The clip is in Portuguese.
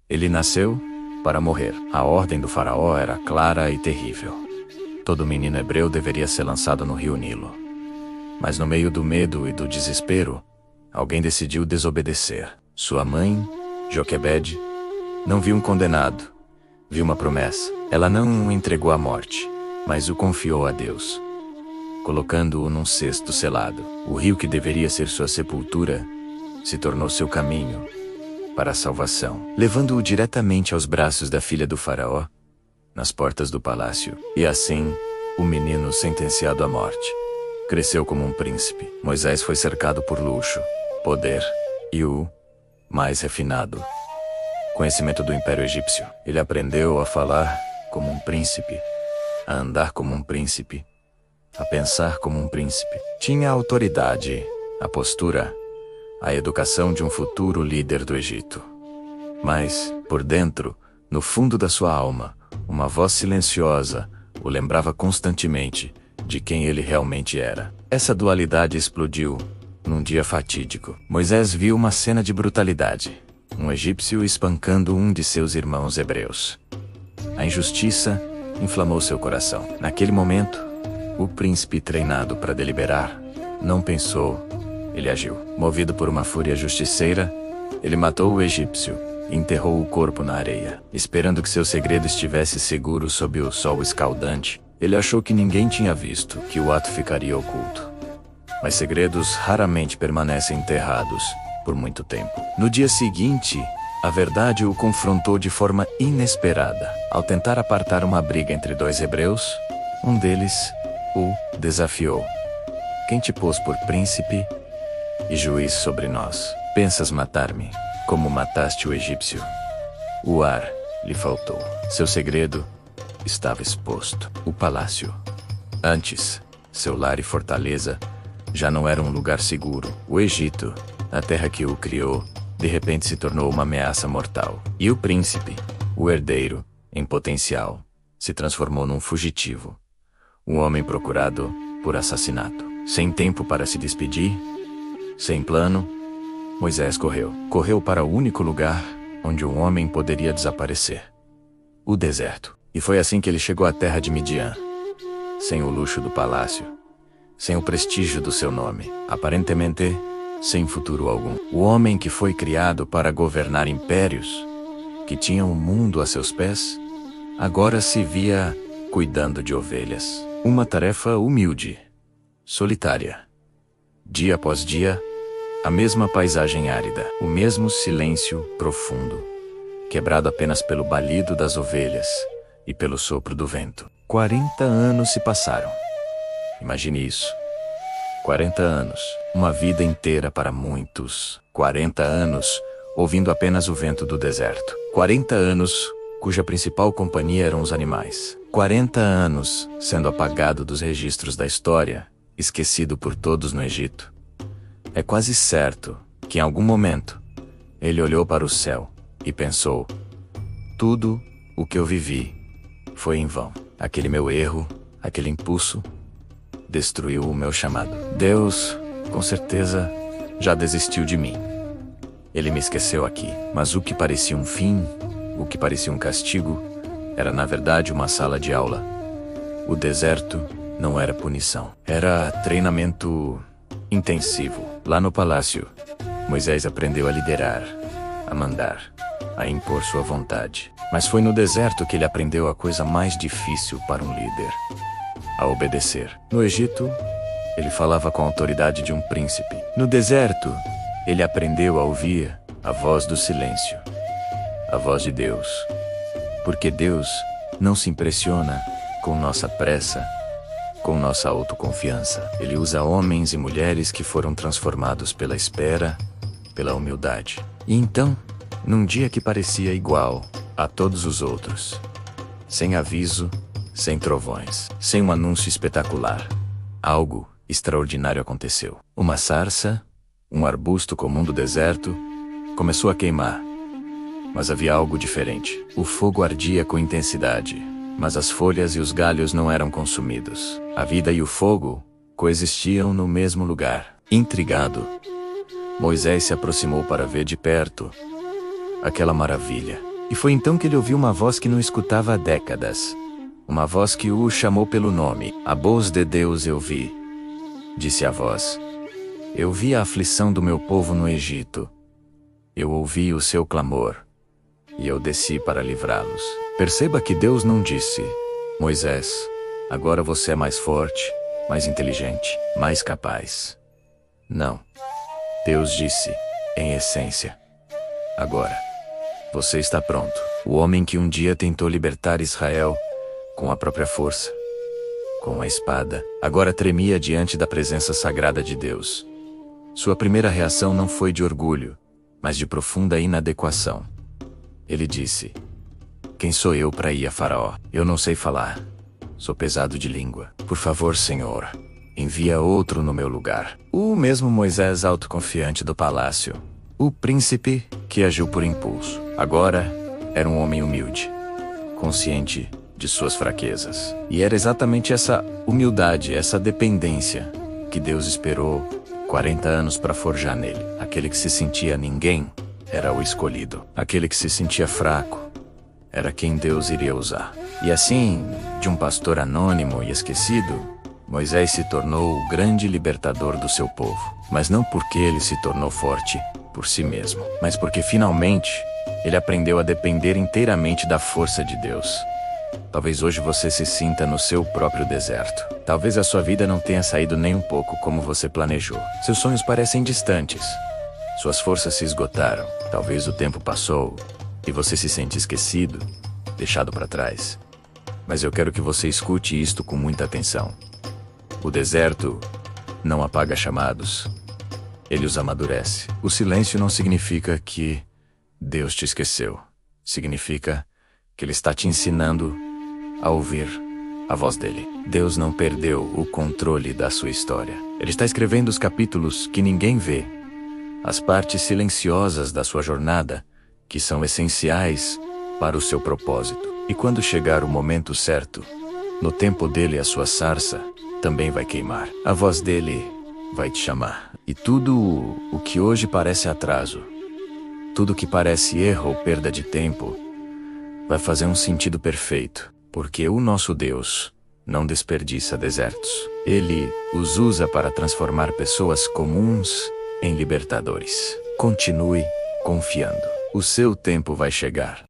Ele nasceu para morrer. A ordem do faraó era clara e terrível. Todo menino hebreu deveria ser lançado no rio Nilo. Mas no meio do medo e do desespero, alguém decidiu desobedecer. Sua mãe, Joquebede, não viu um condenado, viu uma promessa. Ela não o entregou à morte, mas o confiou a Deus, colocando-o num cesto selado. O rio que deveria ser sua sepultura se tornou seu caminho para a salvação, levando-o diretamente aos braços da filha do faraó, nas portas do palácio. E assim, o menino sentenciado à morte cresceu como um príncipe. Moisés foi cercado por luxo, poder e o mais refinado conhecimento do Império Egípcio. Ele aprendeu a falar como um príncipe, a andar como um príncipe, a pensar como um príncipe. Tinha a autoridade, a postura, a educação de um futuro líder do Egito. Mas, por dentro, no fundo da sua alma, uma voz silenciosa o lembrava constantemente de quem ele realmente era. Essa dualidade explodiu num dia fatídico. Moisés viu uma cena de brutalidade. Um egípcio espancando um de seus irmãos hebreus. A injustiça inflamou seu coração. Naquele momento, o príncipe treinado para deliberar não pensou, ele agiu. Movido por uma fúria justiceira, ele matou o egípcio e enterrou o corpo na areia. Esperando que seu segredo estivesse seguro sob o sol escaldante, ele achou que ninguém tinha visto, que o ato ficaria oculto. Mas segredos raramente permanecem enterrados por muito tempo. No dia seguinte, a verdade o confrontou de forma inesperada. Ao tentar apartar uma briga entre dois hebreus, um deles o desafiou. Quem te pôs por príncipe e juiz sobre nós? Pensas matar-me, como mataste o egípcio? O ar lhe faltou. Seu segredo estava exposto. O palácio. Antes, seu lar e fortaleza já não era um lugar seguro. O Egito, a terra que o criou, de repente se tornou uma ameaça mortal. E o príncipe, o herdeiro, em potencial, se transformou num fugitivo. Um homem procurado por assassinato. Sem tempo para se despedir, sem plano, Moisés correu. Correu para o único lugar onde um homem poderia desaparecer. O deserto. E foi assim que ele chegou à terra de Midian. Sem o luxo do palácio, sem o prestígio do seu nome, aparentemente sem futuro algum. O homem que foi criado para governar impérios, que tinha o mundo a seus pés, agora se via cuidando de ovelhas. Uma tarefa humilde, solitária. Dia após dia, a mesma paisagem árida, o mesmo silêncio profundo, quebrado apenas pelo balido das ovelhas e pelo sopro do vento. 40 anos se passaram. Imagine isso. 40 anos, uma vida inteira para muitos. 40 anos, ouvindo apenas o vento do deserto. 40 anos, cuja principal companhia eram os animais. 40 anos, sendo apagado dos registros da história, esquecido por todos no Egito. É quase certo que em algum momento, ele olhou para o céu e pensou: tudo o que eu vivi foi em vão. Aquele meu erro, aquele impulso, destruiu o meu chamado. Deus, com certeza, já desistiu de mim. Ele me esqueceu aqui. Mas o que parecia um fim, o que parecia um castigo, era na verdade uma sala de aula. O deserto não era punição. Era treinamento intensivo. Lá no palácio, Moisés aprendeu a liderar, a mandar, a impor sua vontade. Mas foi no deserto que ele aprendeu a coisa mais difícil para um líder: a obedecer. No Egito, ele falava com a autoridade de um príncipe. No deserto, ele aprendeu a ouvir a voz do silêncio, a voz de Deus. Porque Deus não se impressiona com nossa pressa, com nossa autoconfiança. Ele usa homens e mulheres que foram transformados pela espera, pela humildade. E então, num dia que parecia igual a todos os outros, sem aviso, sem trovões, sem um anúncio espetacular, algo extraordinário aconteceu. Uma sarça, um arbusto comum do deserto, começou a queimar. Mas havia algo diferente. O fogo ardia com intensidade, mas as folhas e os galhos não eram consumidos. A vida e o fogo coexistiam no mesmo lugar. Intrigado, Moisés se aproximou para ver de perto aquela maravilha. E foi então que ele ouviu uma voz que não escutava há décadas. Uma voz que o chamou pelo nome. A voz de Deus eu vi. Disse a voz. Eu vi a aflição do meu povo no Egito. Eu ouvi o seu clamor. E eu desci para livrá-los. Perceba que Deus não disse: Moisés, agora você é mais forte, mais inteligente, mais capaz. Não. Deus disse, em essência: agora, você está pronto. O homem que um dia tentou libertar Israel com a própria força, com a espada, agora tremia diante da presença sagrada de Deus. Sua primeira reação não foi de orgulho, mas de profunda inadequação. Ele disse: Quem sou eu para ir a Faraó? Eu não sei falar. Sou pesado de língua. Por favor, Senhor, envia outro no meu lugar. O mesmo Moisés autoconfiante do palácio. O príncipe que agiu por impulso. Agora, era um homem humilde, consciente de suas fraquezas. E era exatamente essa humildade, essa dependência, que Deus esperou 40 anos para forjar nele. Aquele que se sentia ninguém era o escolhido. Aquele que se sentia fraco era quem Deus iria usar. E assim, de um pastor anônimo e esquecido, Moisés se tornou o grande libertador do seu povo. Mas não porque ele se tornou forte por si mesmo, mas porque finalmente ele aprendeu a depender inteiramente da força de Deus. Talvez hoje você se sinta no seu próprio deserto. Talvez a sua vida não tenha saído nem um pouco como você planejou. Seus sonhos parecem distantes. Suas forças se esgotaram. Talvez o tempo passou e você se sente esquecido, deixado para trás. Mas eu quero que você escute isto com muita atenção. O deserto não apaga chamados. Ele os amadurece. O silêncio não significa que Deus te esqueceu. Significa que Ele está te ensinando a ouvir a voz dele. Deus não perdeu o controle da sua história. Ele está escrevendo os capítulos que ninguém vê, as partes silenciosas da sua jornada, que são essenciais para o seu propósito. E quando chegar o momento certo, no tempo dele a sua sarça também vai queimar. A voz dele vai te chamar. E tudo o que hoje parece atraso, tudo que parece erro ou perda de tempo, vai fazer um sentido perfeito. Porque o nosso Deus não desperdiça desertos. Ele os usa para transformar pessoas comuns em libertadores. Continue confiando. O seu tempo vai chegar.